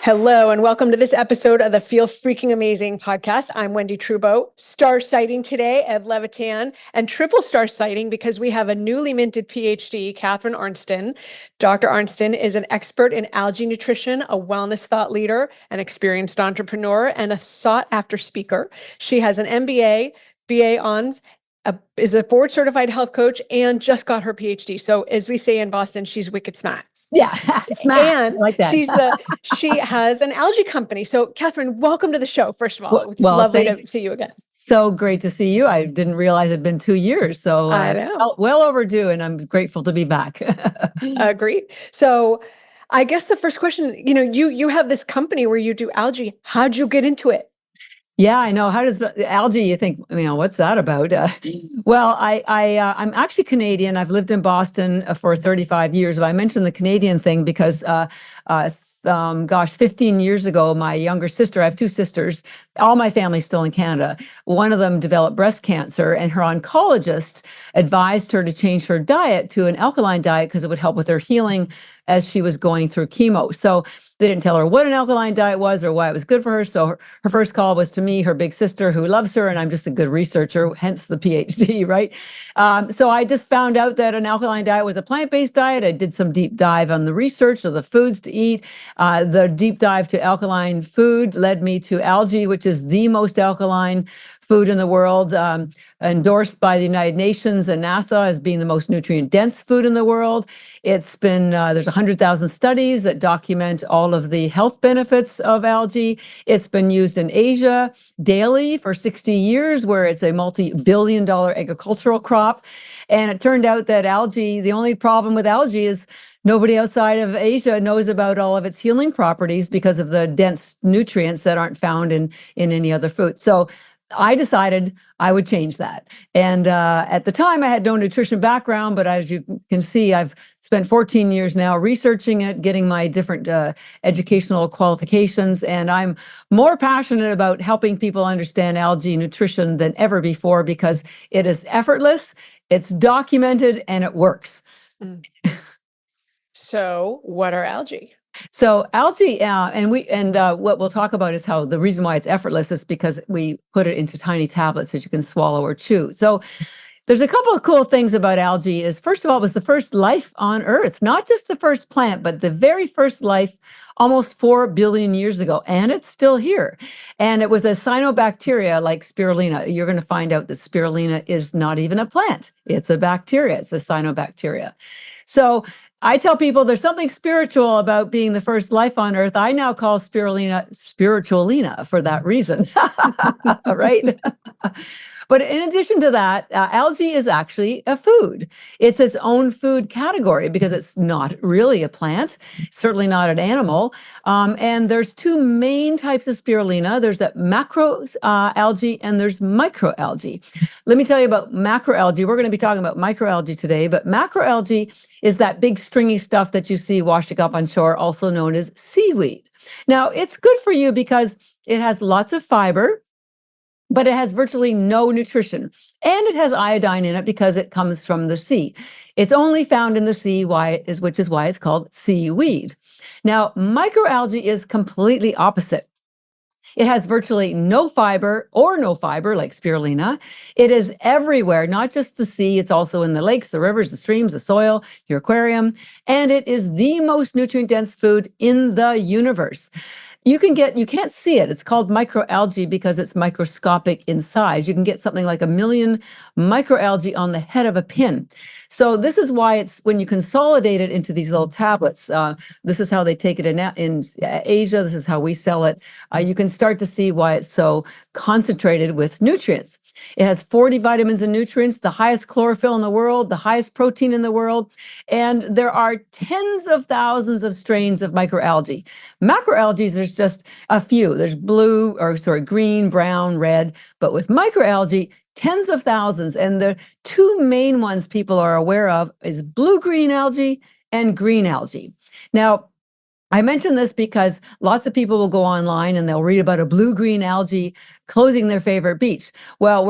Hello, and welcome to this episode of the Feel Freaking Amazing podcast. I'm Wendy Trubo, star sighting today at Levitan, and triple star sighting because we have a newly minted PhD, Catharine Arnston. Dr. Arnston is an expert in algae nutrition, a wellness thought leader, an experienced entrepreneur, and a sought-after speaker. She has an MBA, BA Hons, is a board certified health coach, and just got her PhD. So as we say in Boston, she's wicked smart. Yeah, smart. And I like that. she has an algae company. So Catharine, welcome to the show. First of all, it's Well, lovely to see you again. So great to see you. I didn't realize it'd been 2 years. So I know. well overdue, and I'm grateful to be back. Agreed. So I guess the first question, you have this company where you do algae. How'd you get into it? Yeah, I know. How does algae, you think, what's that about? Well, I'm actually Canadian. I've lived in Boston for 35 years. But I mentioned the Canadian thing because 15 years ago, my younger sister, I have two sisters, all my family's still in Canada. One of them developed breast cancer, and her oncologist advised her to change her diet to an alkaline diet because it would help with her healing as she was going through chemo. So they didn't tell her what an alkaline diet was or why it was good for her. So her first call was to me, her big sister, who loves her, and I'm just a good researcher, hence the PhD, right? So I just found out that an alkaline diet was a plant-based diet. I did some deep dive on the research of the foods to eat. The deep dive to alkaline food led me to algae, which is the most alkaline food in the world, endorsed by the United Nations and NASA as being the most nutrient-dense food in the world. It's been, there's 100,000 studies that document all of the health benefits of algae. It's been used in Asia daily for 60 years, where it's a multi-billion-dollar agricultural crop. And it turned out that algae, the only problem with algae is nobody outside of Asia knows about all of its healing properties because of the dense nutrients that aren't found in any other food. So I decided I would change that. And at the time, I had no nutrition background, but as you can see, I've spent 14 years now researching it, getting my different educational qualifications, and I'm more passionate about helping people understand algae nutrition than ever before because it is effortless, it's documented, and it works. So what are algae? So algae, what we'll talk about is how the reason why it's effortless is because we put it into tiny tablets that you can swallow or chew. So there's a couple of cool things about algae. Is first of all, it was the first life on Earth, not just the first plant, but the very first life almost 4 billion years ago, and it's still here. And it was a cyanobacteria like spirulina. You're going to find out that spirulina is not even a plant. It's a bacteria. It's a cyanobacteria. So I tell people there's something spiritual about being the first life on Earth. I now call spirulina spiritualina for that reason, right? But in addition to that, algae is actually a food. It's its own food category because it's not really a plant, certainly not an animal. And there's two main types of spirulina. There's that macro algae and there's microalgae. Let me tell you about macroalgae. We're going to be talking about microalgae today, but macroalgae is that big stringy stuff that you see washing up on shore, also known as seaweed. Now, it's good for you because it has lots of fiber, but it has virtually no nutrition, and it has iodine in it because it comes from the sea. It's only found in the sea, which is why it's called seaweed. Now, microalgae is completely opposite. It has virtually no fiber like spirulina. It is everywhere, not just the sea. It's also in the lakes, the rivers, the streams, the soil, your aquarium, and it is the most nutrient-dense food in the universe. You can't see it. It's called microalgae because it's microscopic in size. You can get something like 1 million microalgae on the head of a pin. So this is why it's, when you consolidate it into these little tablets, this is how they take it in Asia. This is how we sell it. You can start to see why it's so concentrated with nutrients. It has 40 vitamins and nutrients, the highest chlorophyll in the world, the highest protein in the world, and there are tens of thousands of strains of microalgae. Macroalgae, there's just a few. There's green, brown, red, but with microalgae, tens of thousands. And the two main ones people are aware of is blue-green algae and green algae. Now, I mention this because lots of people will go online and they'll read about a blue-green algae closing their favorite beach. Well,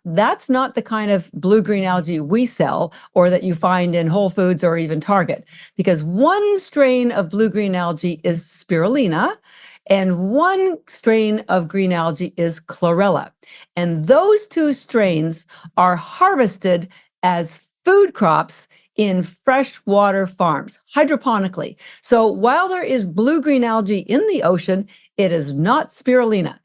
that's not the kind of blue-green algae we sell or that you find in Whole Foods or even Target, because one strain of blue-green algae is spirulina and one strain of green algae is chlorella. And those two strains are harvested as food crops in freshwater farms, hydroponically. So while there is blue-green algae in the ocean, it is not spirulina.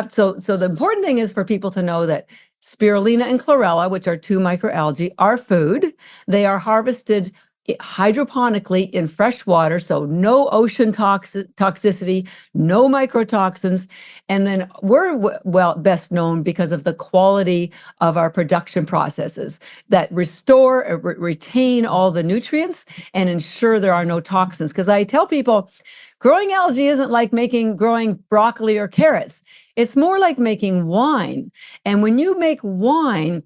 So the important thing is for people to know that spirulina and chlorella, which are two microalgae, are food. They are harvested hydroponically in fresh water, so no ocean toxicity, no microtoxins. And then we're best known because of the quality of our production processes that restore, retain all the nutrients and ensure there are no toxins. Because I tell people, growing algae isn't like growing broccoli or carrots. It's more like making wine. And when you make wine,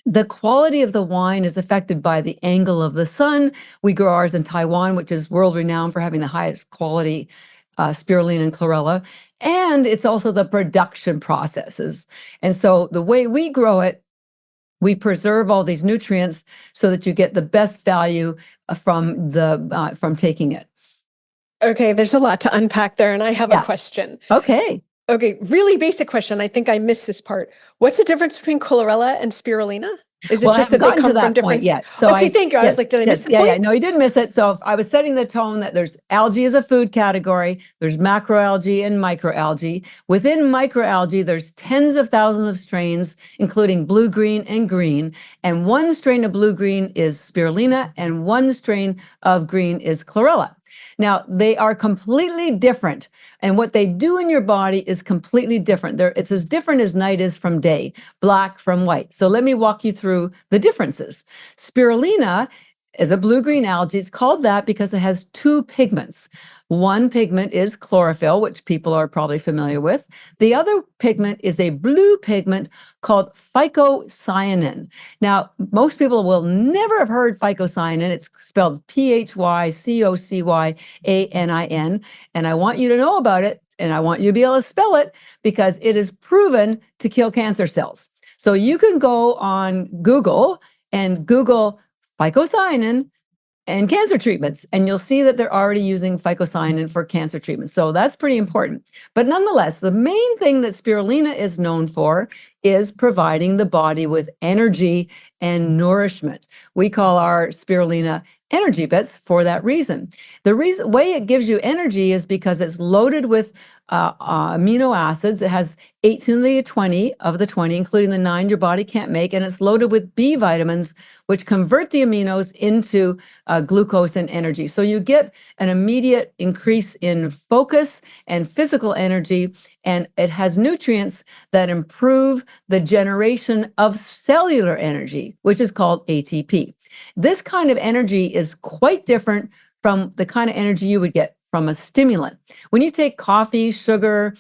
the quality of the wine is affected by the angle of the sun. We grow ours in Taiwan, which is world renowned for having the highest quality spirulina and chlorella. And it's also the production processes. And so the way we grow it, we preserve all these nutrients so that you get the best value from taking it. Okay, there's a lot to unpack there, and I have a question. Okay. Okay, really basic question. I think I missed this part. What's the difference between chlorella and spirulina? Is it just that they come from different? Yet. So okay, thank you. I was like, did I miss the point? Yeah, no, you didn't miss it. So I was setting the tone that there's algae as a food category. There's macroalgae and microalgae. Within microalgae, there's tens of thousands of strains, including blue, green, and green. And one strain of blue-green is spirulina, and one strain of green is chlorella. Now, they are completely different, and what they do in your body is completely different. It's as different as night is from day, black from white. So let me walk you through the differences. Spirulina is a blue-green algae. It's called that because it has two pigments. One pigment is chlorophyll, which people are probably familiar with. The other pigment is a blue pigment called phycocyanin. Now, most people will never have heard phycocyanin. It's spelled Phycocyanin, and I want you to know about it, and I want you to be able to spell it because it is proven to kill cancer cells. So you can go on Google and Google phycocyanin and cancer treatments, and you'll see that they're already using phycocyanin for cancer treatments. So that's pretty important. But nonetheless, the main thing that spirulina is known for is providing the body with energy and nourishment. We call our spirulina energy bits for that reason. The way it gives you energy is because it's loaded with amino acids. It has 18 to the 20 of the 20, including the 9 your body can't make, and it's loaded with B vitamins, which convert the aminos into glucose and energy. So you get an immediate increase in focus and physical energy, and it has nutrients that improve the generation of cellular energy, which is called ATP. This kind of energy is quite different from the kind of energy you would get from a stimulant. When you take coffee, sugar,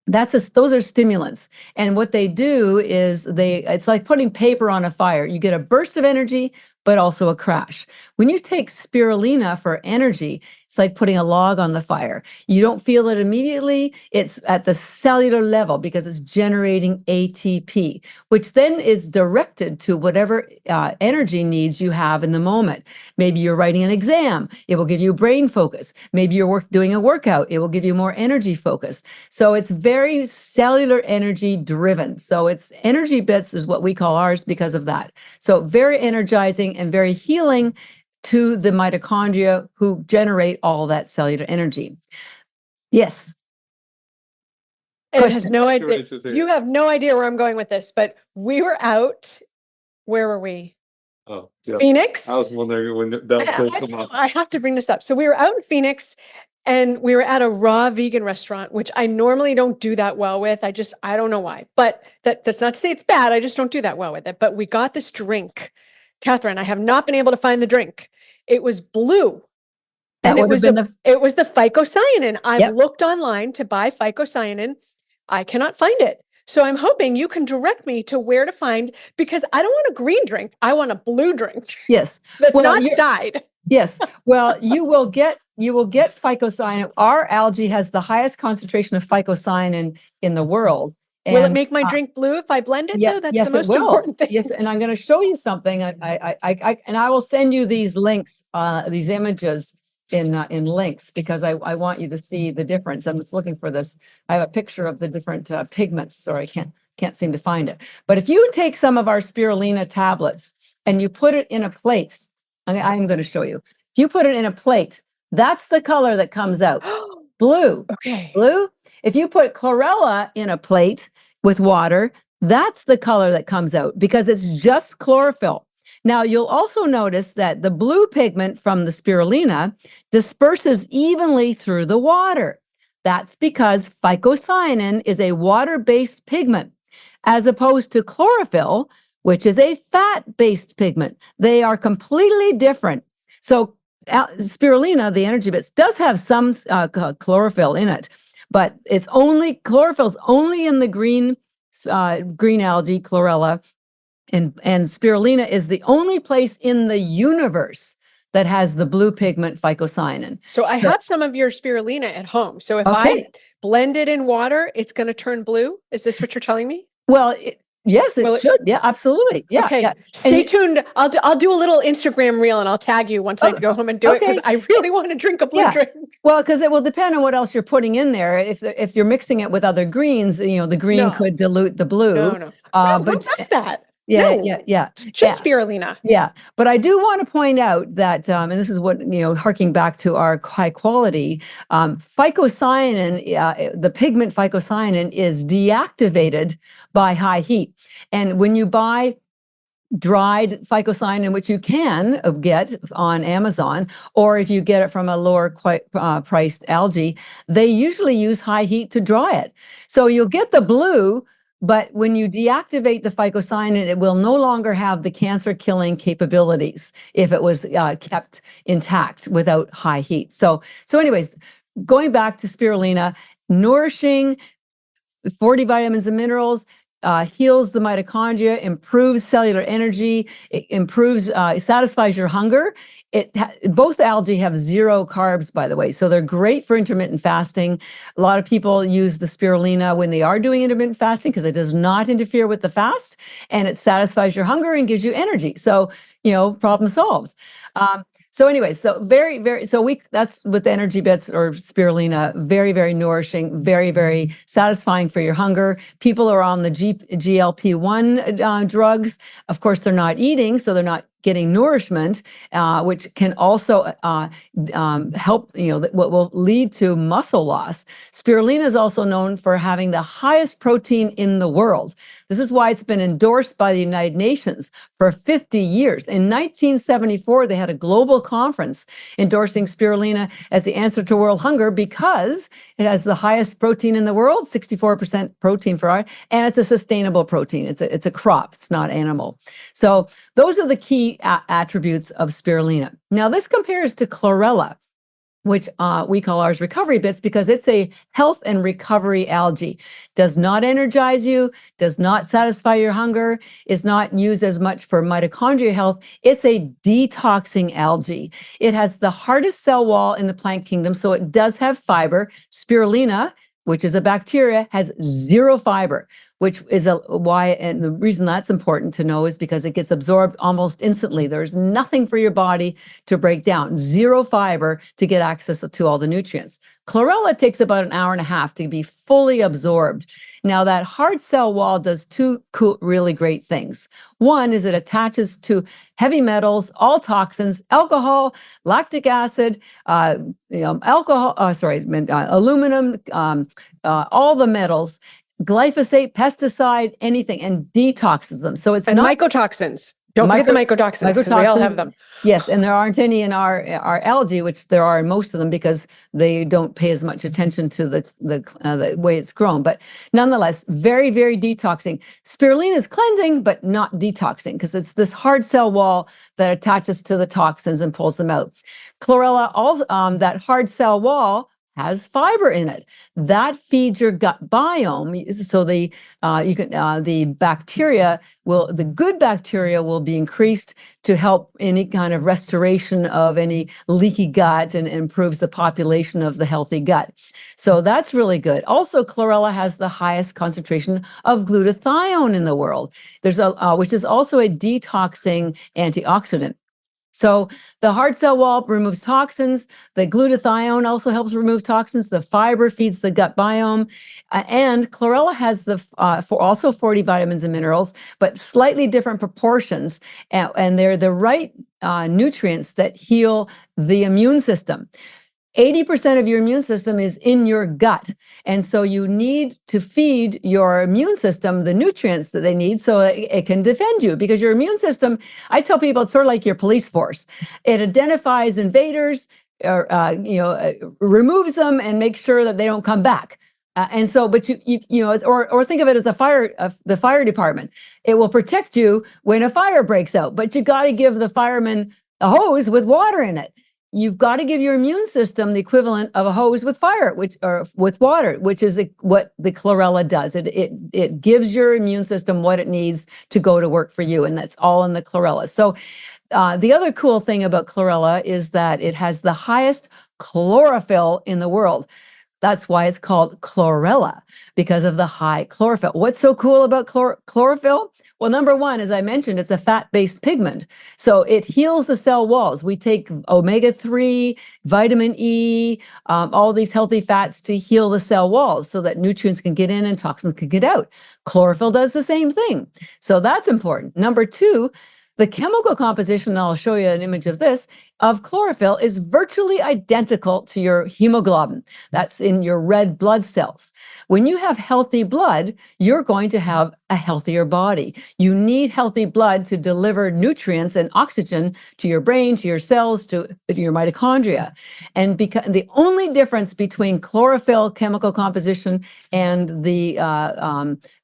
those are stimulants. And what they do is it's like putting paper on a fire. You get a burst of energy, but also a crash. When you take spirulina for energy, it's like putting a log on the fire. You don't feel it immediately. It's at the cellular level because it's generating ATP, which then is directed to whatever energy needs you have in the moment. Maybe you're writing an exam. It will give you brain focus. Maybe you're doing a workout. It will give you more energy focus. So it's very cellular energy driven. So it's energy bits is what we call ours because of that. So very energizing and very healing to the mitochondria who generate all that cellular energy. Yes. It has no idea. You have no idea where I'm going with this, but we were out. Where were we? Oh, yeah. Phoenix. I was wondering when that come up. I have to bring this up. So we were out in Phoenix, and we were at a raw vegan restaurant, which I normally don't do that well with. I don't know why, but that's not to say it's bad. I just don't do that well with it. But we got this drink. Catherine, I have not been able to find the drink. It was blue. And it was the phycocyanin. I've looked online to buy phycocyanin. I cannot find it. So I'm hoping you can direct me to where to find, because I don't want a green drink. I want a blue drink. Yes. That's not dyed. Yes. Well, you will get you will get phycocyanin. Our algae has the highest concentration of phycocyanin in the world. Will it And, make my drink blue if I blend it yeah, though? That's yes, the most it will. important thing. Yes, and I'm going to show you something. And I will send you these links, these images in links, because I want you to see the difference. I'm just looking for this. I have a picture of the different pigments. Sorry, I can't seem to find it. But if you take some of our spirulina tablets and you put it in a plate, I'm going to show you. If you put it in a plate, that's the color that comes out. Blue. Okay. Blue. If you put chlorella in a plate with water, that's the color that comes out because it's just chlorophyll. Now, you'll also notice that the blue pigment from the spirulina disperses evenly through the water. That's because phycocyanin is a water-based pigment, as opposed to chlorophyll, which is a fat-based pigment. They are completely different. So spirulina, the energy bits, does have some chlorophyll in it, but it's only chlorophyll's only in the green algae, chlorella, and spirulina is the only place in the universe that has the blue pigment phycocyanin. So I have some of your spirulina at home. So if I blend it in water, it's going to turn blue. Is this what you're telling me? Well, yes, it should. Yeah, absolutely. Yeah. Okay. Yeah. Stay tuned. I'll do a little Instagram reel and I'll tag you once I go home and do it because I really want to drink a blue drink. Well, because it will depend on what else you're putting in there. If you're mixing it with other greens, the green could dilute the blue. No, but who does that? Yeah, No. yeah. Just spirulina. Yeah. But I do want to point out that, and this is what, harking back to our high quality, phycocyanin, the pigment phycocyanin is deactivated by high heat. And when you buy dried phycocyanin, which you can get on Amazon, or if you get it from a lower priced algae, they usually use high heat to dry it. So you'll get the blue, but when you deactivate the phycocyanin, it will no longer have the cancer-killing capabilities if it was kept intact without high heat. So anyways, going back to spirulina, nourishing, 40 vitamins and minerals, heals the mitochondria, improves cellular energy, it improves, satisfies your hunger. Both algae have 0 carbs, by the way, so they're great for intermittent fasting. A lot of people use the spirulina when they are doing intermittent fasting because it does not interfere with the fast, and it satisfies your hunger and gives you energy. So, problem solved. So anyways, that's with the energy bits or spirulina, very, very nourishing, very, very satisfying for your hunger. People are on the GLP-1 drugs. Of course, they're not eating, so they're not getting nourishment, which can also help, what will lead to muscle loss. Spirulina is also known for having the highest protein in the world. This is why it's been endorsed by the United Nations for 50 years. In 1974, they had a global conference endorsing spirulina as the answer to world hunger because it has the highest protein in the world, 64% protein and it's a sustainable protein. It's a crop, it's not animal. So those are the key attributes of spirulina. Now this compares to chlorella, which we call ours recovery bits because it's a health and recovery algae. Does not energize you, does not satisfy your hunger, is not used as much for mitochondrial health. It's a detoxing algae. It has the hardest cell wall in the plant kingdom, so it does have fiber. Spirulina, which is a bacteria, has 0 fiber, which is why, and the reason that's important to know is because it gets absorbed almost instantly. There's nothing for your body to break down, 0 fiber to get access to all the nutrients. Chlorella takes about an hour and a half to be fully absorbed. Now that hard cell wall does 2 really great things. One is it attaches to heavy metals, all toxins, alcohol, lactic acid, aluminum, all the metals, glyphosate, pesticide, anything, and detoxes them. So it's not mycotoxins. Don't forget the mycotoxins because we all have them. Yes, and there aren't any in our algae, which there are in most of them because they don't pay as much attention to the way it's grown. But nonetheless, very, very detoxing. Spirulina is cleansing, but not detoxing because it's this hard cell wall that attaches to the toxins and pulls them out. Chlorella, that hard cell wall has fiber in it. That feeds your gut biome. So the good bacteria will be increased to help any kind of restoration of any leaky gut and improves the population of the healthy gut. So that's really good. Also, chlorella has the highest concentration of glutathione in the world. Which is also a detoxing antioxidant. So the heart cell wall removes toxins. The glutathione also helps remove toxins. The fiber feeds the gut biome. And chlorella has also 40 vitamins and minerals, but slightly different proportions. And they're the right nutrients that heal the immune system. 80% of your immune system is in your gut. And so you need to feed your immune system the nutrients that they need so it can defend you, because your immune system, I tell people, it's sort of like your police force. It identifies invaders, or, removes them and makes sure that they don't come back. And so, but or think of it as the fire department. It will protect you when a fire breaks out, but you got to give the firemen a hose with water in it. You've got to give your immune system the equivalent of a hose with fire, with water, which is what the chlorella does. It gives your immune system what it needs to go to work for you, and that's all in the chlorella. So the other cool thing about chlorella is that it has the highest chlorophyll in the world. That's why it's called chlorella, because of the high chlorophyll. What's so cool about chlorophyll? Well, number one, as I mentioned, it's a fat-based pigment. So it heals the cell walls. We take omega-3, vitamin E, all these healthy fats to heal the cell walls so that nutrients can get in and toxins can get out. Chlorophyll does the same thing. So that's important. Number two, the chemical composition, and I'll show you an image of this, of chlorophyll is virtually identical to your hemoglobin. That's in your red blood cells. When you have healthy blood, you're going to have a healthier body. You need healthy blood to deliver nutrients and oxygen to your brain, to your cells, to your mitochondria. And because the only difference between chlorophyll chemical composition and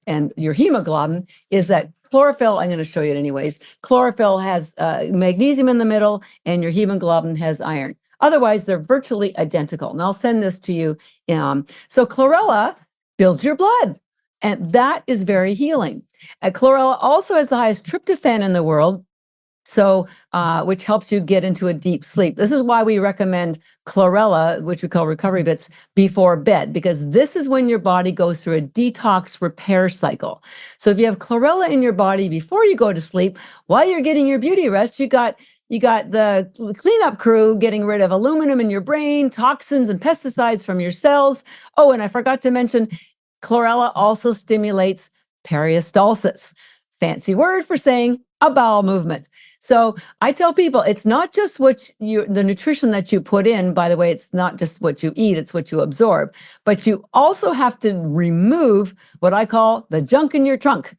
and your hemoglobin is that chlorophyll, I'm going to show you it anyways. Chlorophyll has magnesium in the middle, and your hemoglobin has iron. Otherwise, they're virtually identical. And I'll send this to you. So chlorella builds your blood, and that is very healing. Chlorella also has the highest tryptophan in the world, so which helps you get into a deep sleep. This is why we recommend chlorella, which we call recovery bits, before bed, because this is when your body goes through a detox repair cycle. So if you have chlorella in your body before you go to sleep, while you're getting your beauty rest, you got the cleanup crew getting rid of aluminum in your brain, toxins and pesticides from your cells. Oh, and I forgot to mention, chlorella also stimulates peristalsis. Fancy word for saying a bowel movement. So I tell people, it's not just the nutrition that you put in. By the way, it's not just what you eat, it's what you absorb. But you also have to remove what I call the junk in your trunk.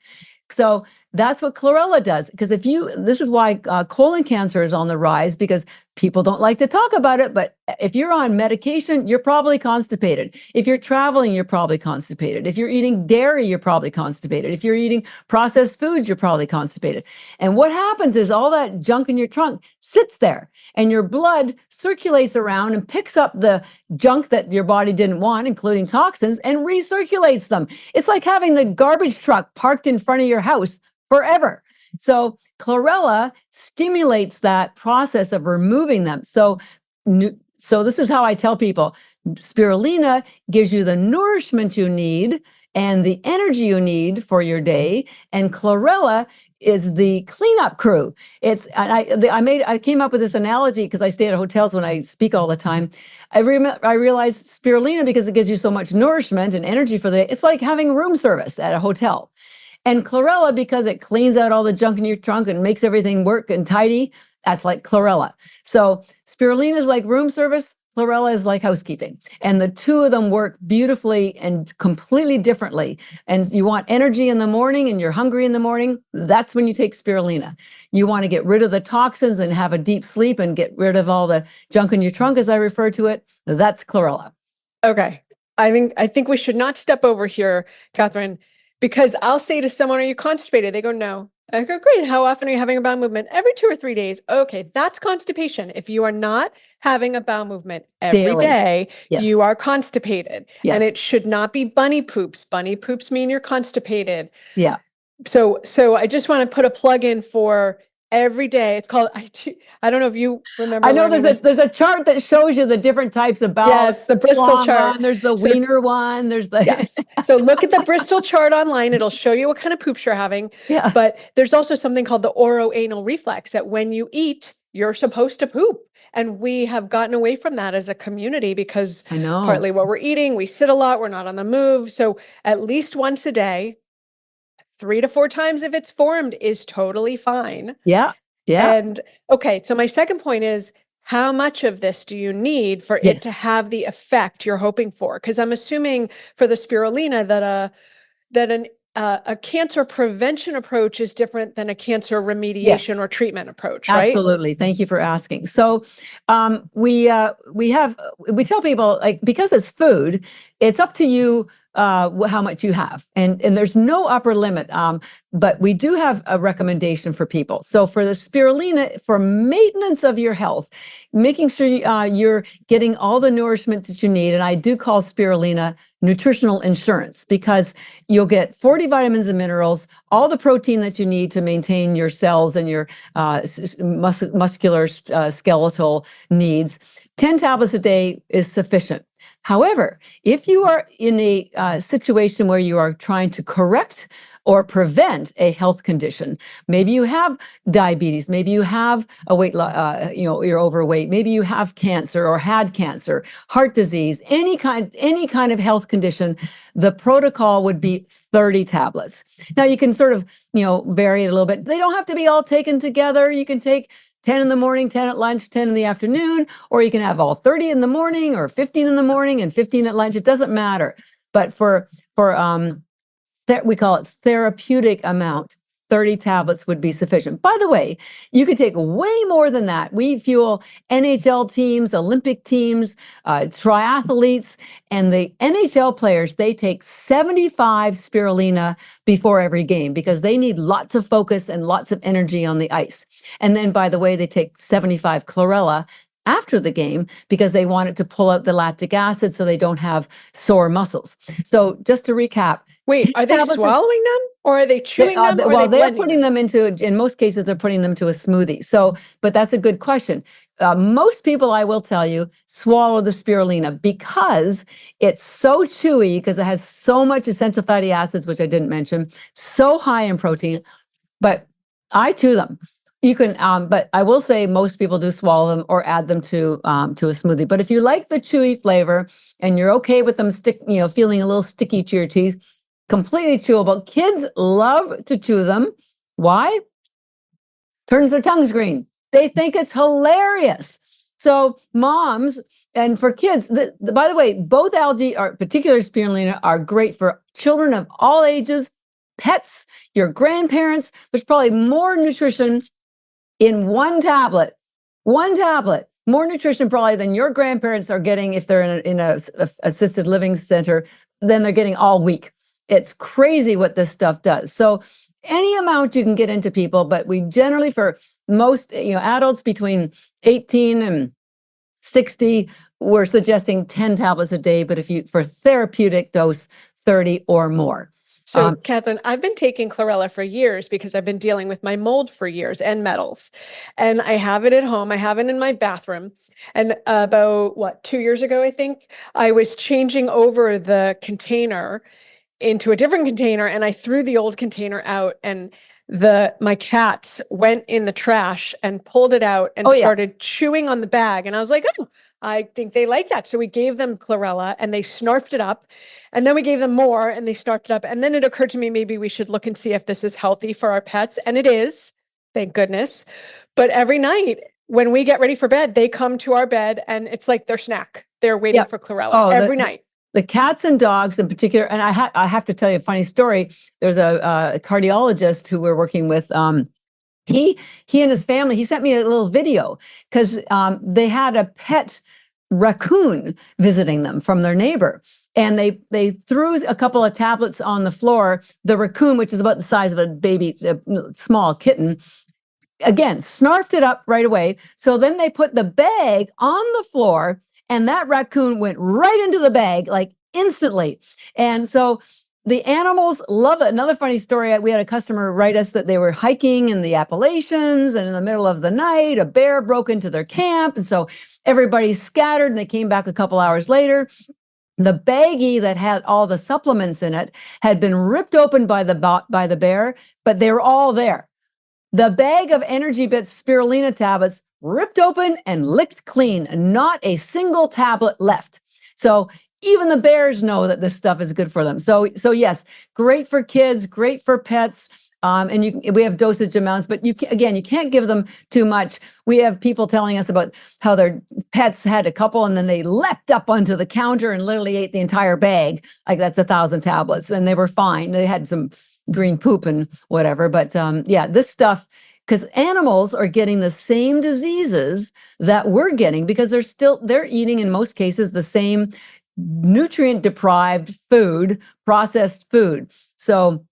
So that's what chlorella does. Because this is why colon cancer is on the rise, because people don't like to talk about it. But if you're on medication, you're probably constipated. If you're traveling, you're probably constipated. If you're eating dairy, you're probably constipated. If you're eating processed foods, you're probably constipated. And what happens is all that junk in your trunk sits there, and your blood circulates around and picks up the junk that your body didn't want, including toxins, and recirculates them. It's like having the garbage truck parked in front of your house forever. So chlorella stimulates that process of removing them. So this is how I tell people, spirulina gives you the nourishment you need and the energy you need for your day, and chlorella is the cleanup crew. I came up with this analogy because I stay at hotels when I speak all the time. I realized spirulina, because it gives you so much nourishment and energy for the day, it's like having room service at a hotel. And chlorella, because it cleans out all the junk in your trunk and makes everything work and tidy, that's like chlorella. So spirulina is like room service, chlorella is like housekeeping. And the two of them work beautifully and completely differently. And you want energy in the morning and you're hungry in the morning, that's when you take spirulina. You want to get rid of the toxins and have a deep sleep and get rid of all the junk in your trunk, as I refer to it, that's chlorella. Okay. I think we should not step over here, Catharine, because I'll say to someone, are you constipated? They go, no. I go, great. How often are you having a bowel movement? Every 2 or 3 days. Okay, that's constipation. If you are not having a bowel movement every Daily. day, Yes. you are constipated. And Yes. it should not be bunny poops. Bunny poops mean you're constipated. Yeah. So I just want to put a plug in for every day. It's called, I don't know if you remember I know learning this. there's a chart that shows you the different types of bowel. Yes, the Bristol long chart. one, there's the So- wiener one, there's the Yes. So look at the Bristol chart online. It'll show you what kind of poops you're having. yeah. But there's also something called the oroanal reflex that when you eat, you're supposed to poop. And we have gotten away from that as a community because I know. partly what we're eating, we sit a lot, we're not on the move. So at least once a day, 3 to 4 times if it's formed is totally fine. Yeah. Yeah. And okay, so my second point is how much of this do you need for it to Yes. have the effect you're hoping for? Because I'm assuming for the spirulina that a cancer prevention approach is different than a cancer remediation Yes. or treatment approach, right? Absolutely. Thank you for asking. So we tell people, like, because it's food, it's up to you how much you have, and there's no upper limit. But we do have a recommendation for people. So for the spirulina, for maintenance of your health, making sure you're getting all the nourishment that you need, and I do call spirulina nutritional insurance, because you'll get 40 vitamins and minerals, all the protein that you need to maintain your cells and your muscular skeletal needs. 10 tablets a day is sufficient. However, if you are in a situation where you are trying to correct or prevent a health condition, maybe you have diabetes, maybe you have a weight loss, you're overweight, maybe you have cancer or had cancer, heart disease, any kind of health condition, the protocol would be 30 tablets. Now you can sort of, vary it a little bit. They don't have to be all taken together. You can take 10 in the morning, 10 at lunch, 10 in the afternoon, or you can have all 30 in the morning or 15 in the morning and 15 at lunch. It doesn't matter. But we call it therapeutic amount, 30 tablets would be sufficient. By the way, you could take way more than that. We fuel NHL teams, Olympic teams, triathletes, and the NHL players, they take 75 spirulina before every game because they need lots of focus and lots of energy on the ice. And then, by the way, they take 75 chlorella after the game because they want it to pull out the lactic acid so they don't have sore muscles. So just to recap. Wait, are they swallowing them or are they chewing them? Or Well, they're blending putting them into, in most cases, they're putting them to a smoothie. So, but that's a good question. Most people, I will tell you, swallow the spirulina because it's so chewy, because it has so much essential fatty acids, which I didn't mention, so high in protein, but I chew them. You can, but I will say most people do swallow them or add them to a smoothie. But if you like the chewy flavor and you're okay with them feeling a little sticky to your teeth, completely chewable. Kids love to chew them. Why? Turns their tongues green. They think it's hilarious. So moms, and for kids, by the way, both algae, or particularly spirulina, are great for children of all ages, pets, your grandparents. There's probably more nutrition in one tablet, more nutrition probably than your grandparents are getting if they're in a assisted living center than they're getting all week. It's crazy what this stuff does. So any amount you can get into people, but we generally, for most adults between 18 and 60, we're suggesting 10 tablets a day, but for therapeutic dose, 30 or more. So, Catherine, I've been taking chlorella for years because I've been dealing with my mold for years and metals. And I have it at home. I have it in my bathroom. And about 2 years ago, I think, I was changing over the container into a different container and I threw the old container out, and my cats went in the trash and pulled it out and started chewing on the bag. And I was like, oh, I think they like that. So we gave them chlorella and they snarfed it up. And then we gave them more and they snarfed it up. And then it occurred to me, maybe we should look and see if this is healthy for our pets. And it is, thank goodness. But every night when we get ready for bed, they come to our bed and it's like their snack. They're waiting for chlorella every night. The cats and dogs in particular, and I have to tell you a funny story. There's a cardiologist who we're working with. He and his family, he sent me a little video because they had a pet raccoon visiting them from their neighbor. And they threw a couple of tablets on the floor. The raccoon, which is about the size of a baby, a small kitten, again, snarfed it up right away. So then they put the bag on the floor, and that raccoon went right into the bag, like instantly. And so the animals love it. Another funny story, we had a customer write us that they were hiking in the Appalachians, and in the middle of the night, a bear broke into their camp. And so everybody scattered, and they came back a couple hours later. The baggie that had all the supplements in it had been ripped open by the bear, but they were all there. The bag of Energy Bits spirulina tablets ripped open and licked clean, not a single tablet left. So even the bears know that this stuff is good for them. So yes, great for kids, great for pets. And we have dosage amounts, but you can't give them too much. We have people telling us about how their pets had a couple and then they leapt up onto the counter and literally ate the entire bag. Like that's 1,000 tablets, and they were fine. They had some green poop and whatever. But yeah, this stuff, because animals are getting the same diseases that we're getting because they're eating in most cases the same nutrient deprived food, processed food. So,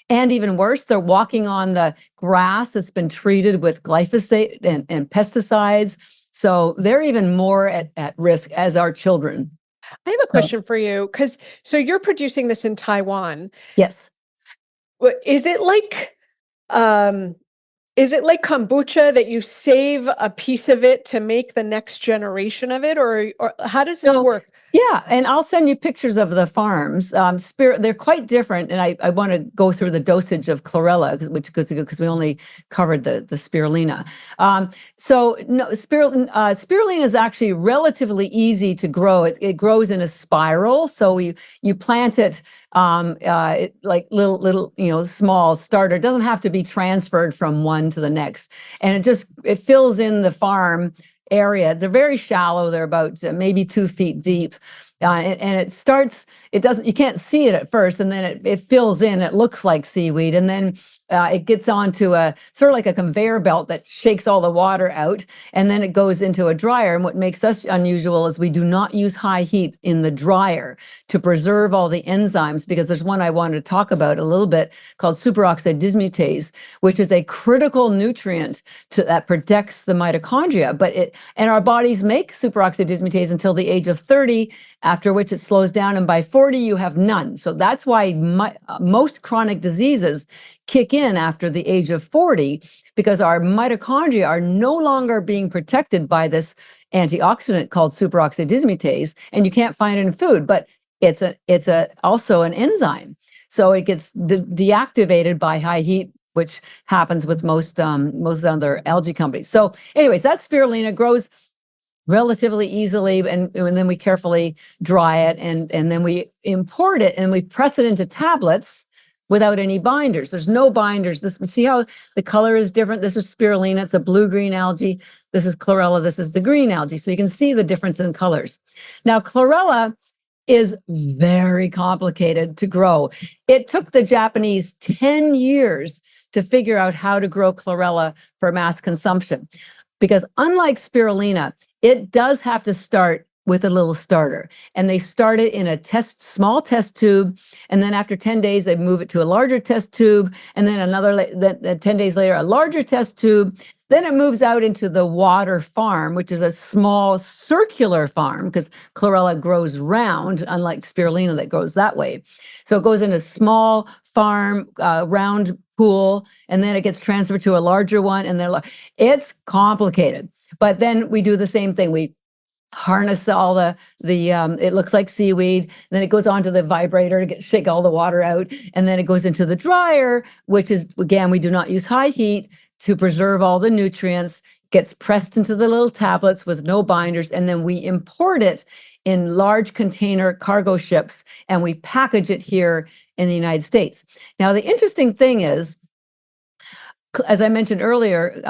and even worse, they're walking on the grass that's been treated with glyphosate and pesticides. So they're even more at risk as our children. I have a question for you, so you're producing this in Taiwan. Yes. Is it like kombucha that you save a piece of it to make the next generation of it, or how does this work? Yeah, and I'll send you pictures of the farms. They're quite different, and I want to go through the dosage of chlorella, because we only covered the spirulina. Spirulina is actually relatively easy to grow. It grows in a spiral, so you plant it like little small starter. It doesn't have to be transferred from one to the next, and it fills in the farm area. They're very shallow. They're about maybe 2 feet deep. And you can't see it at first, and then it fills in. It looks like seaweed, and then it gets onto a sort of like a conveyor belt that shakes all the water out, and then it goes into a dryer. And what makes us unusual is we do not use high heat in the dryer to preserve all the enzymes, because there's one I wanted to talk about a little bit called superoxide dismutase, which is a critical nutrient that protects the mitochondria. And our bodies make superoxide dismutase until the age of 30, after which it slows down, and by 40 you have none. So that's why most chronic diseases kick in after the age of 40, because our mitochondria are no longer being protected by this antioxidant called superoxide dismutase, and you can't find it in food, but it's also an enzyme. So it gets deactivated by high heat, which happens with most other algae companies. So anyways, that spirulina grows relatively easily, and then we carefully dry it, and then we import it, and we press it into tablets without any binders. There's no binders. See how the color is different? This is spirulina. It's a blue-green algae. This is chlorella. This is the green algae. So you can see the difference in colors. Now, chlorella is very complicated to grow. It took the Japanese 10 years to figure out how to grow chlorella for mass consumption, because unlike spirulina, it does have to start with a little starter, and they start it in a small test tube, and then after 10 days they move it to a larger test tube, and then 10 days later a larger test tube. Then it moves out into the water farm, which is a small circular farm, because chlorella grows round, unlike spirulina that grows that way. So it goes in a small farm, round pool, and then it gets transferred to a larger one, and it's complicated. But then we do the same thing. We harness all it looks like seaweed, then it goes onto the vibrator to shake all the water out, and then it goes into the dryer, which is, again, we do not use high heat to preserve all the nutrients, gets pressed into the little tablets with no binders, and then we import it in large container cargo ships, and we package it here in the United States. Now, the interesting thing is, as I mentioned earlier,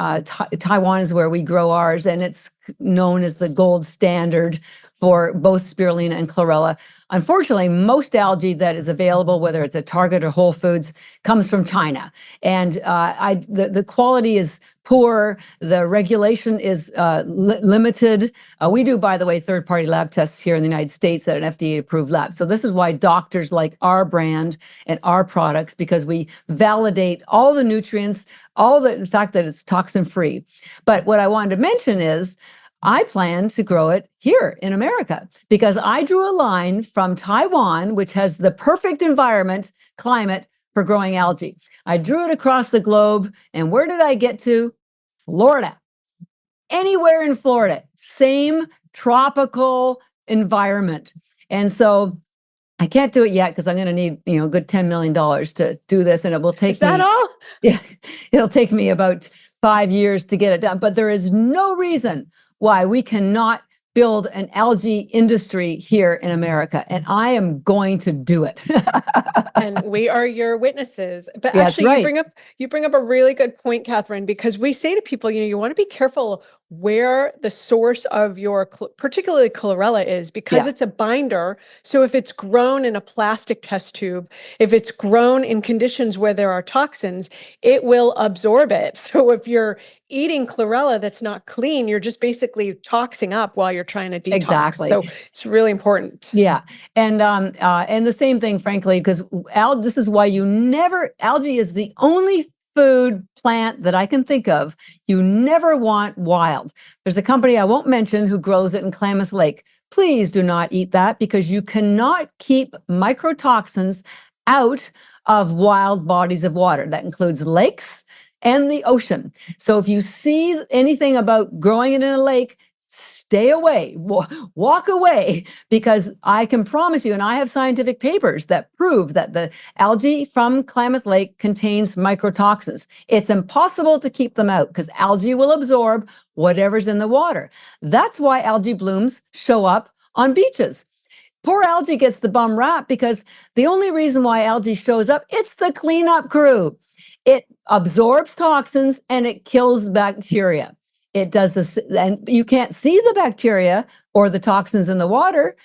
Taiwan is where we grow ours, and it's known as the gold standard for both spirulina and chlorella. Unfortunately, most algae that is available, whether it's at Target or Whole Foods, comes from China. And the quality is poor. The regulation is limited. We do, by the way, third-party lab tests here in the United States at an FDA-approved lab. So this is why doctors like our brand and our products, because we validate all the nutrients, the fact that it's toxin-free. But what I wanted to mention is I plan to grow it here in America because I drew a line from Taiwan, which has the perfect climate for growing algae. I drew it across the globe, and where did I get to? Florida. Anywhere in Florida, same tropical environment. And so I can't do it yet because I'm going to need, a good $10 million to do this, and it will take Is that all? Yeah, it'll take me about 5 years to get it done. But there is no reason why we cannot build an algae industry here in America, and I am going to do it. And we are your witnesses. But Yeah, actually, right. you bring up a really good point, Catherine, because we say to people, you want to be careful where the source of your, particularly chlorella, is, because it's a binder. So if it's grown in a plastic test tube, if it's grown in conditions where there are toxins, it will absorb it. So if you're eating chlorella that's not clean, you're just basically toxing up while you're trying to detox. Exactly. So it's really important. Yeah. And the same thing, frankly, because this is why algae is the only food plant that I can think of you never want wild. There's a company I won't mention who grows it in Klamath Lake. Please do not eat that, because you cannot keep microtoxins out of wild bodies of water. That includes lakes and the ocean. So if you see anything about growing it in a lake, stay away, walk away, because I can promise you, and I have scientific papers that prove that the algae from Klamath Lake contains microtoxins. It's impossible to keep them out because algae will absorb whatever's in the water. That's why algae blooms show up on beaches. Poor algae gets the bum rap because the only reason why algae shows up, it's the cleanup crew. It absorbs toxins and it kills bacteria. It does this, and you can't see the bacteria or the toxins in the water,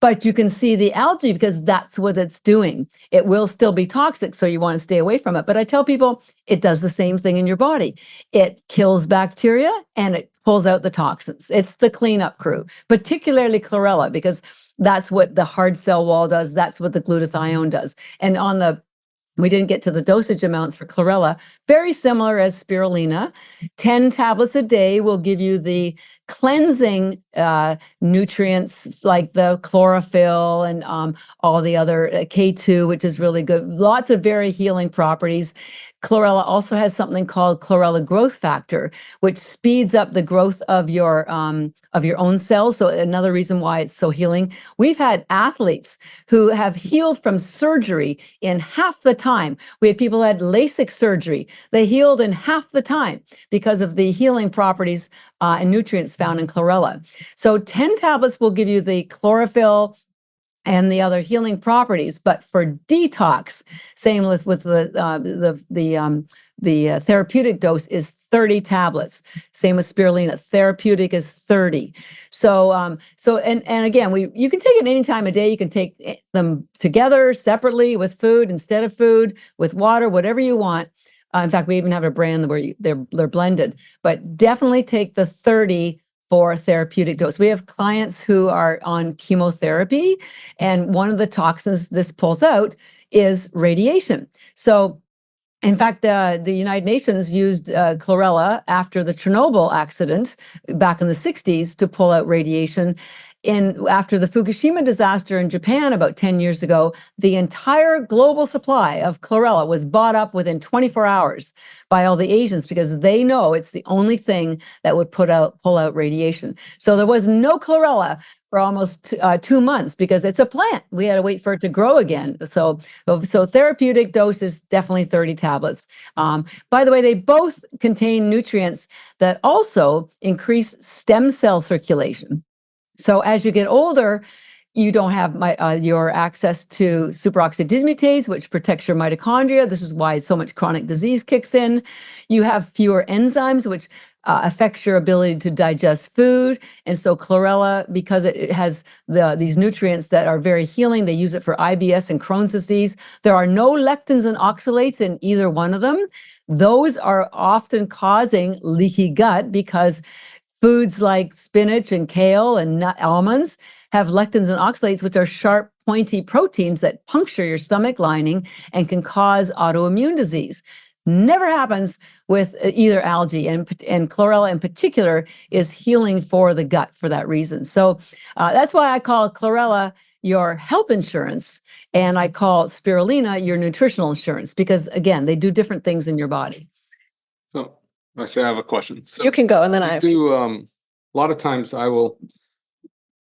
but you can see the algae because that's what it's doing. It will still be toxic, so you want to stay away from it. But I tell people it does the same thing in your body. It kills bacteria and it pulls out the toxins. It's the cleanup crew, particularly chlorella, because that's what the hard cell wall does. That's what the glutathione does. And we didn't get to the dosage amounts for chlorella, very similar as spirulina. 10 tablets a day will give you the cleansing nutrients like the chlorophyll and all the other K2, which is really good. Lots of very healing properties. Chlorella also has something called chlorella growth factor, which speeds up the growth of your own cells. So another reason why it's so healing. We've had athletes who have healed from surgery in half the time. We had people who had LASIK surgery. They healed in half the time because of the healing properties and nutrients found in chlorella. So 10 tablets will give you the chlorophyll and the other healing properties. But for detox, same with the therapeutic dose is 30 tablets. Same with spirulina. Therapeutic is 30. So and again, you can take it any time of day. You can take them together, separately, with food, instead of food, with water, whatever you want. In fact, we even have a brand where they're blended. But definitely take the 30 for therapeutic dose. We have clients who are on chemotherapy, and one of the toxins this pulls out is radiation. So in fact, the United Nations used chlorella after the Chernobyl accident back in the 60s to pull out radiation. After the Fukushima disaster in Japan about 10 years ago, the entire global supply of chlorella was bought up within 24 hours by all the Asians because they know it's the only thing that would pull out radiation. So there was no chlorella for almost 2 months because it's a plant. We had to wait for it to grow again. So therapeutic dose is definitely 30 tablets. By the way, they both contain nutrients that also increase stem cell circulation. So as you get older, You don't have your access to superoxide dismutase, which protects your mitochondria. This is why so much chronic disease kicks in. You have fewer enzymes, which affects your ability to digest food. And so chlorella, because it has these nutrients that are very healing, they use it for IBS and Crohn's disease. There are no lectins and oxalates in either one of them. Those are often causing leaky gut because foods like spinach and kale and almonds have lectins and oxalates, which are sharp, pointy proteins that puncture your stomach lining and can cause autoimmune disease. Never happens with either algae, and chlorella in particular is healing for the gut for that reason. So that's why I call chlorella your health insurance, and I call spirulina your nutritional insurance, because again, they do different things in your body. So actually, I have a question. So You can go, and then I do a lot of times I will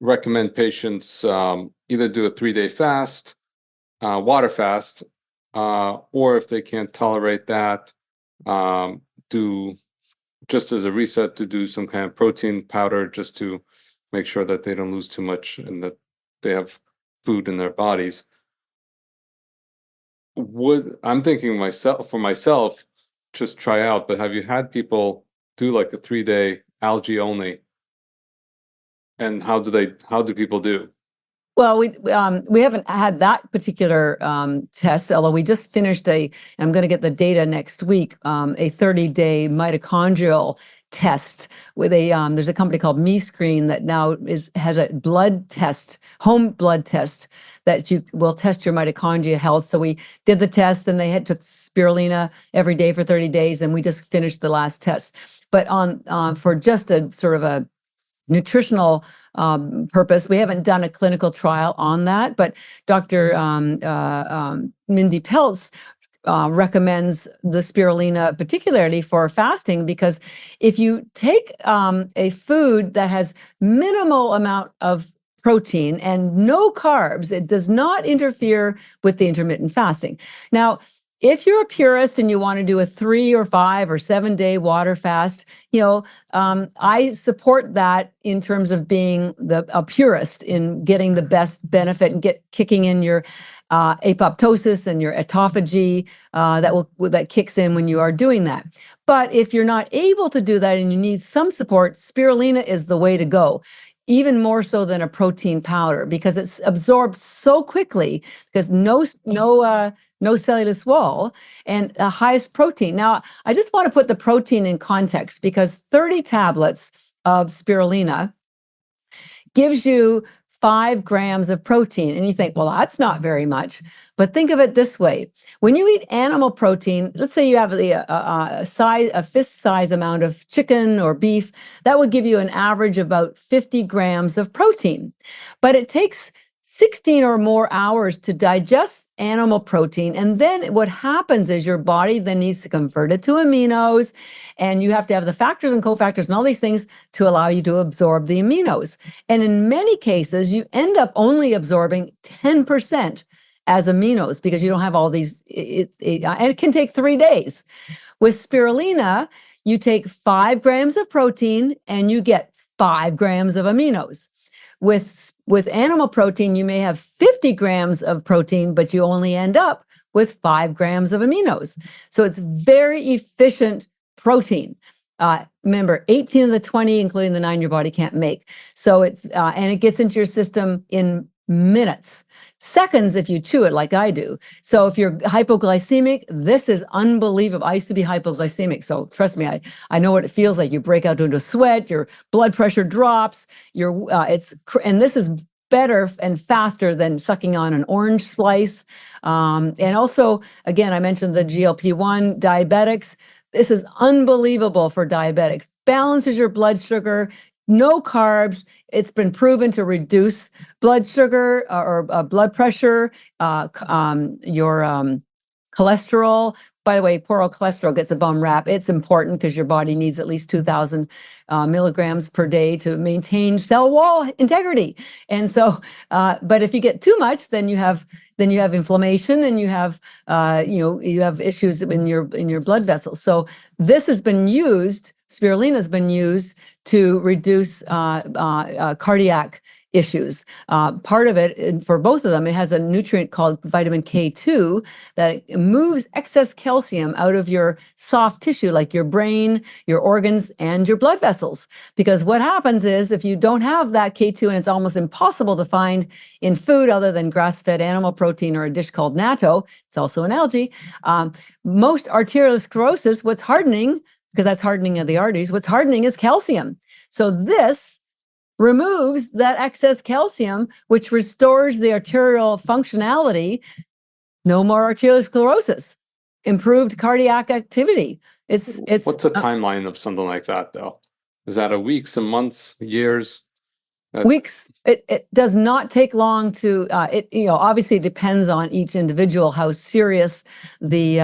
recommend patients either do a 3-day fast, water fast, or if they can't tolerate that, do just as a reset to do some kind of protein powder just to make sure that they don't lose too much and that they have food in their bodies. I'm thinking for myself, just try out, but have you had people do like a 3-day algae only? And how do people do? Well, we haven't had that particular test, although we just finished I'm going to get the data next week, a 30-day mitochondrial test with there's a company called MeScreen that now has a blood test, home blood test that you will test your mitochondria health. So we did the test, and they took spirulina every day for 30 days, and we just finished the last test. But for just a sort of a nutritional purpose, we haven't done a clinical trial on that, but Dr. Mindy Peltz recommends the spirulina particularly for fasting, because if you take a food that has minimal amount of protein and no carbs, it does not interfere with the intermittent fasting. Now, if you're a purist and you want to do a 3 or 5 or 7-day water fast, I support that in terms of being a purist in getting the best benefit and kicking in your apoptosis and your autophagy that kicks in when you are doing that. But if you're not able to do that and you need some support, spirulina is the way to go. Even more so than a protein powder, because it's absorbed so quickly, because no cellulose wall and the highest protein. Now, I just want to put the protein in context, because 30 tablets of spirulina gives you 5 grams of protein. And you think, well, that's not very much. But think of it this way. When you eat animal protein, let's say you have a fist size amount of chicken or beef, that would give you an average about 50 grams of protein. But it takes 16 or more hours to digest animal protein. And then what happens is your body then needs to convert it to aminos, and you have to have the factors and cofactors and all these things to allow you to absorb the aminos. And in many cases, you end up only absorbing 10% as aminos, because you don't have all these, and it can take 3 days. With spirulina, you take 5 grams of protein and you get 5 grams of aminos. With animal protein, you may have 50 grams of protein, but you only end up with 5 grams of aminos. So it's very efficient protein. Remember, 18 of the 20, including the 9 your body can't make. So and it gets into your system in minutes, seconds if you chew it like I do. So if you're hypoglycemic, this is unbelievable. I used to be hypoglycemic, so trust me, I know what it feels like. You break out into sweat, your blood pressure drops, and this is better and faster than sucking on an orange slice. And also, again, I mentioned the GLP-1 diabetics. This is unbelievable for diabetics. Balances your blood sugar. No carbs. It's been proven to reduce blood sugar or blood pressure, your cholesterol. By the way, poor old cholesterol gets a bum rap. It's important because your body needs at least 2,000 milligrams per day to maintain cell wall integrity. And so, but if you get too much, then you have inflammation, and you have issues in your blood vessels. So this has been used. Spirulina has been used to reduce cardiac issues. Part of it, and for both of them, it has a nutrient called vitamin K2 that moves excess calcium out of your soft tissue, like your brain, your organs, and your blood vessels. Because what happens is if you don't have that K2, and it's almost impossible to find in food other than grass-fed animal protein or a dish called natto, it's also an algae, most arteriosclerosis, what's hardening, because that's hardening of the arteries, what's hardening is calcium. So this removes that excess calcium, which restores the arterial functionality. No more arteriosclerosis, improved cardiac activity. It's What's the timeline of something like that, though? Is that a weeks, a months, years? Weeks. It does not take long to. Obviously, it depends on each individual how serious the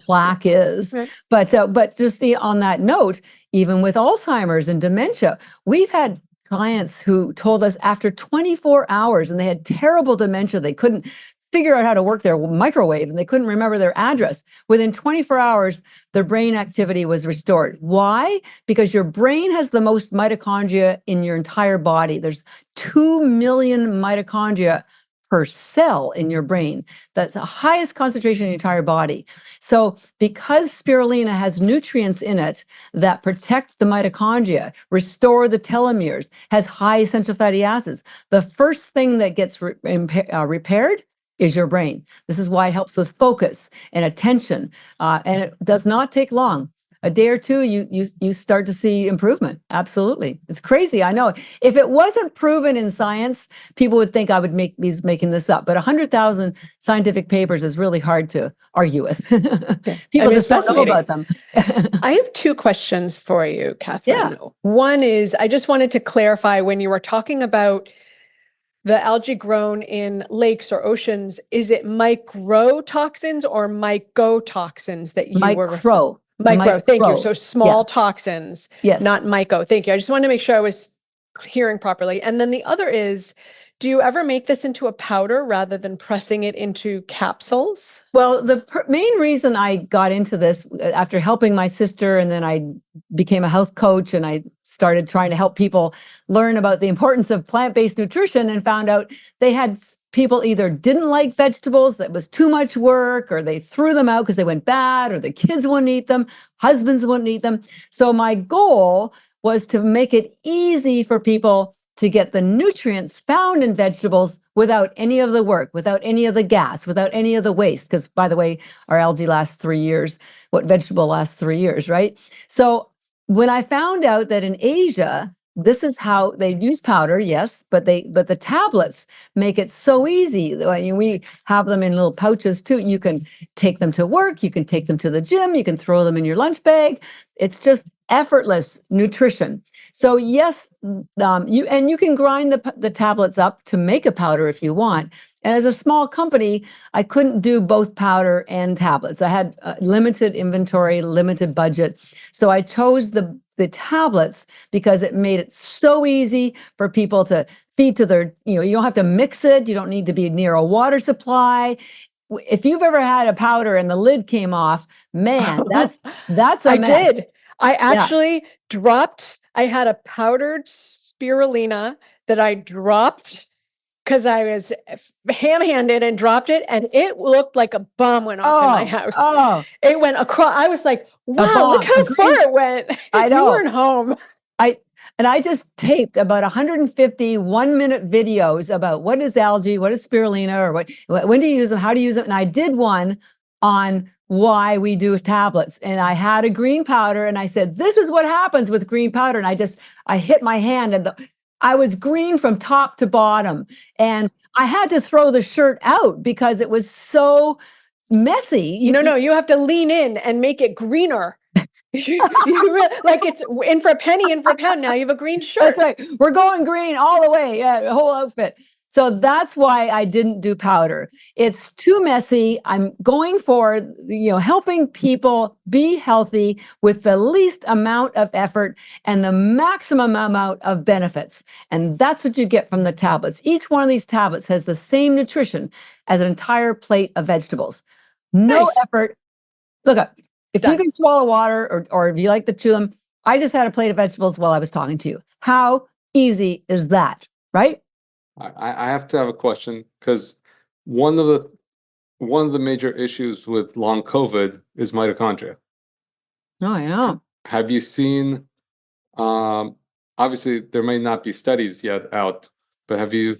plaque is. Right. But just on that note, even with Alzheimer's and dementia, we've had clients who told us after 24 hours, and they had terrible dementia, they couldn't figure out how to work their microwave and they couldn't remember their address. Within 24 hours, their brain activity was restored. Why? Because your brain has the most mitochondria in your entire body. There's 2 million mitochondria per cell in your brain. That's the highest concentration in your entire body. So because spirulina has nutrients in it that protect the mitochondria, restore the telomeres, has high essential fatty acids, the first thing that gets repaired is your brain. This is why it helps with focus and attention. And it does not take long. A day or two, you start to see improvement. Absolutely. It's crazy. I know. If it wasn't proven in science, people would think I would be making this up. But 100,000 scientific papers is really hard to argue with. People just don't know about them. I have two questions for you, Catherine. Yeah. One is, I just wanted to clarify when you were talking about the algae grown in lakes or oceans, is it microtoxins or mycotoxins that you were referring? Micro, thank you. So small toxins, yes, not myco. Thank you. I just wanted to make sure I was hearing properly. And then the other is, do you ever make this into a powder rather than pressing it into capsules? Well, the main reason I got into this after helping my sister, and then I became a health coach and I started trying to help people learn about the importance of plant-based nutrition, and found out they had people either didn't like vegetables, that was too much work, or they threw them out because they went bad, or the kids wouldn't eat them, husbands wouldn't eat them. So my goal was to make it easy for people to get the nutrients found in vegetables without any of the work, without any of the gas, without any of the waste. Because, by the way, our algae lasts 3 years. What vegetable lasts 3 years, right? So when I found out that in Asia, this is how they use powder, yes, but the tablets make it so easy. We have them in little pouches too. You can take them to work, you can take them to the gym, you can throw them in your lunch bag. It's just effortless nutrition. So yes, you can grind the tablets up to make a powder if you want. And as a small company, I couldn't do both powder and tablets. I had limited inventory, limited budget. So I chose the tablets because it made it so easy for people to feed to their, you don't have to mix it. You don't need to be near a water supply. If you've ever had a powder and the lid came off, man, that's a mess. I did. I actually dropped, I had a powdered spirulina that I dropped because I was ham-handed and dropped it, and it looked like a bomb went off in my house. It went across. I was like, wow, look how far it went. I know. You weren't home. I just taped about 150 1-minute videos about what is algae, what is spirulina, or when do you use them, how to use them. And I did one on why we do tablets. And I had a green powder and I said, this is what happens with green powder. And I hit my hand and I was green from top to bottom. And I had to throw the shirt out because it was so messy. No, you have to lean in and make it greener. Like it's in for a penny, in for a pound. Now you have a green shirt. That's right. We're going green all the way. Yeah, the whole outfit. So that's why I didn't do powder. It's too messy. I'm going for, helping people be healthy with the least amount of effort and the maximum amount of benefits. And that's what you get from the tablets. Each one of these tablets has the same nutrition as an entire plate of vegetables. No effort. Look up. If you can swallow water or if you like to chew them, I just had a plate of vegetables while I was talking to you. How easy is that, right? I have to have a question because one of the major issues with long COVID is mitochondria. Oh, I know. Have you seen, obviously there may not be studies yet out, but have you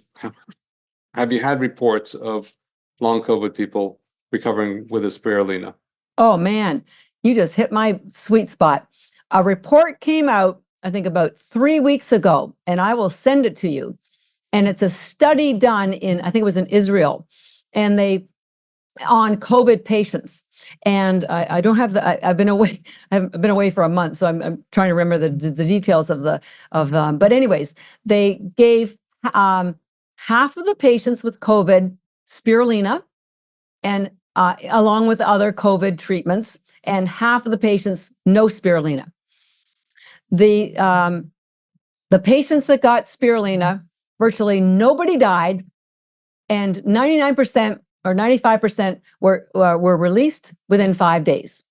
had reports of long COVID people recovering with a spirulina? Oh man, you just hit my sweet spot. A report came out, I think about 3 weeks ago, and I will send it to you. And it's a study done in, I think it was in Israel, and on COVID patients. And I don't have I've been away. I've been away for a month, so I'm trying to remember the details but anyways, they gave half of the patients with COVID spirulina, and along with other COVID treatments, and half of the patients no spirulina. The patients that got spirulina, virtually nobody died, and 99% or 95% were released within 5 days.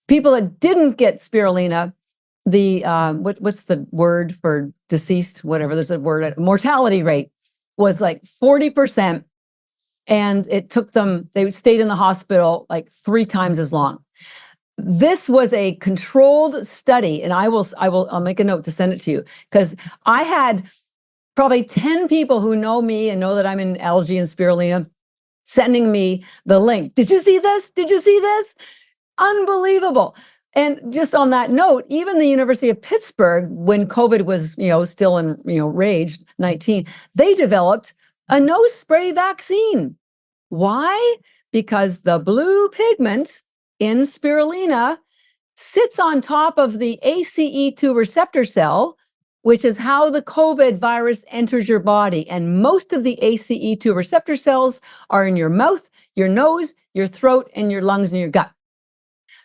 People that didn't get spirulina, what's the word for deceased? Whatever, there's a word. Mortality rate was like 40%, and it took them. They stayed in the hospital like 3 times as long. This was a controlled study, and I'll make a note to send it to you, because I had probably 10 people who know me and know that I'm in algae and spirulina sending me the link. Did you see this? Did you see this? Unbelievable. And just on that note, even the University of Pittsburgh, when COVID was, still in, rage, 19, they developed a nose spray vaccine. Why? Because the blue pigment in spirulina sits on top of the ACE2 receptor cell, which is how the COVID virus enters your body. And most of the ACE2 receptor cells are in your mouth, your nose, your throat, and your lungs and your gut.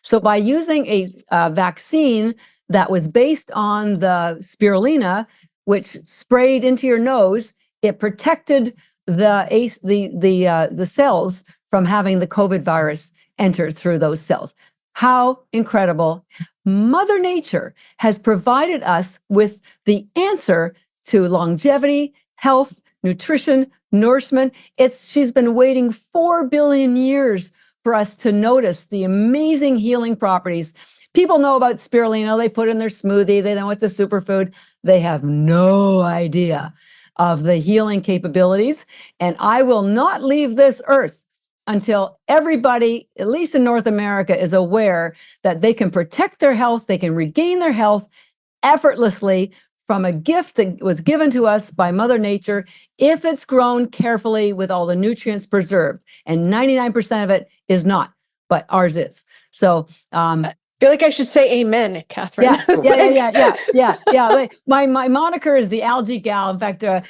So by using a vaccine that was based on the spirulina, which sprayed into your nose, it protected the cells from having the COVID virus enter through those cells. How incredible. Mother Nature has provided us with the answer to longevity, health, nutrition, nourishment. She's been waiting 4 billion years for us to notice the amazing healing properties. People know about spirulina. They put in their smoothie. They know it's a superfood. They have no idea of the healing capabilities. And I will not leave this earth until everybody, at least in North America, is aware that they can protect their health, they can regain their health effortlessly from a gift that was given to us by Mother Nature if it's grown carefully with all the nutrients preserved. And 99% of it is not, but ours is. So I feel like I should say amen, Catherine. Yeah. Like, my moniker is the algae gal. In fact, I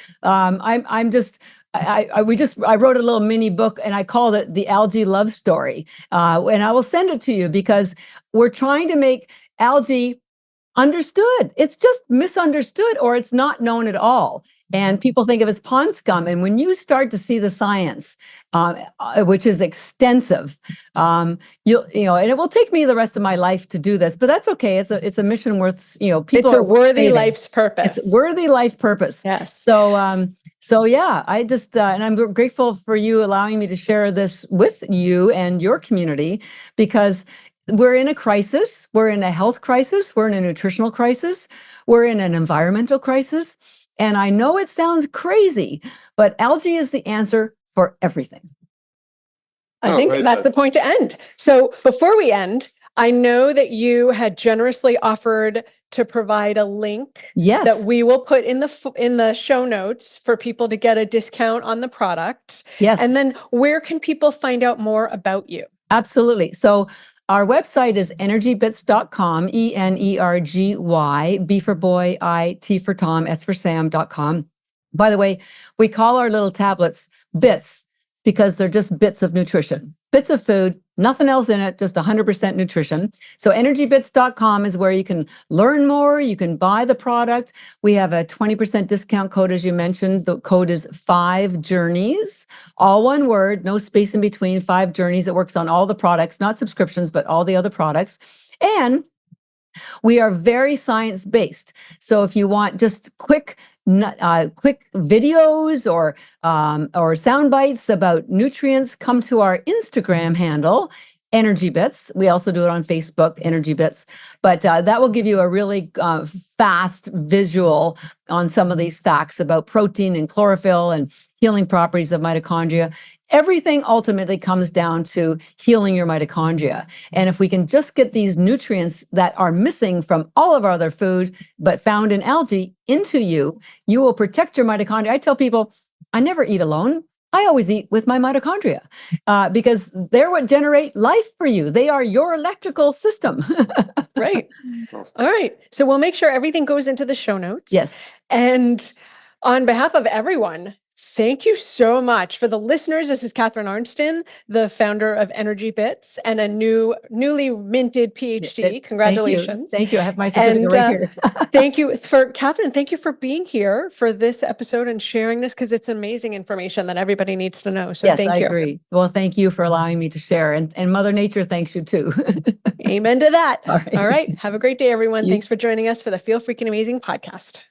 wrote a little mini book, and I called it The Algae Love Story. And I will send it to you because we're trying to make algae understood. It's just misunderstood, or it's not known at all. And people think of it as pond scum. And when you start to see the science, which is extensive, and it will take me the rest of my life to do this, but that's okay. It's a mission worth, people. It's a worthy life's purpose. It's worthy life purpose. Yes. So yeah, I just, and I'm grateful for you allowing me to share this with you and your community, because we're in a crisis. We're in a health crisis. We're in a nutritional crisis. We're in an environmental crisis. And I know it sounds crazy, but algae is the answer for everything. I think that's the point to end. So before we end, I know that you had generously offered to provide a link that we will put in the show notes for people to get a discount on the product. Yes. And then where can people find out more about you? Absolutely. So our website is energybits.com, ENERGY, B for boy, I, T for Tom, S for Sam.com. By the way, we call our little tablets bits because they're just bits of nutrition, bits of food, nothing else in it, just 100% nutrition. So energybits.com is where you can learn more. You can buy the product. We have a 20% discount code, as you mentioned. The code is 5 Journeys, all one word, no space in between, 5 Journeys. It works on all the products, not subscriptions, but all the other products. And We are very science-based. So if you want just quick videos or sound bites about nutrients, come to our Instagram handle, Energy Bits. We also do it on Facebook, Energy Bits. But that will give you a really fast visual on some of these facts about protein and chlorophyll and healing properties of mitochondria. Everything ultimately comes down to healing your mitochondria. And if we can just get these nutrients that are missing from all of our other food, but found in algae into you, you will protect your mitochondria. I tell people, I never eat alone. I always eat with my mitochondria because they're what generate life for you. They are your electrical system. Right. Awesome. All right. So we'll make sure everything goes into the show notes. Yes. And on behalf of everyone, thank you so much. For the listeners, this is Catharine Arnston, the founder of Energy Bits and a newly minted PhD. Congratulations. Thank you. I have my certificate right here. Thank you for Catharine. Thank you for being here for this episode and sharing this because it's amazing information that everybody needs to know. So Yes, thank I you. agree. Well, thank you for allowing me to share. And Mother Nature thanks you too. Amen to that. All right. All right. Have a great day, everyone. You- Thanks for joining us for the Feel Freaking Amazing podcast.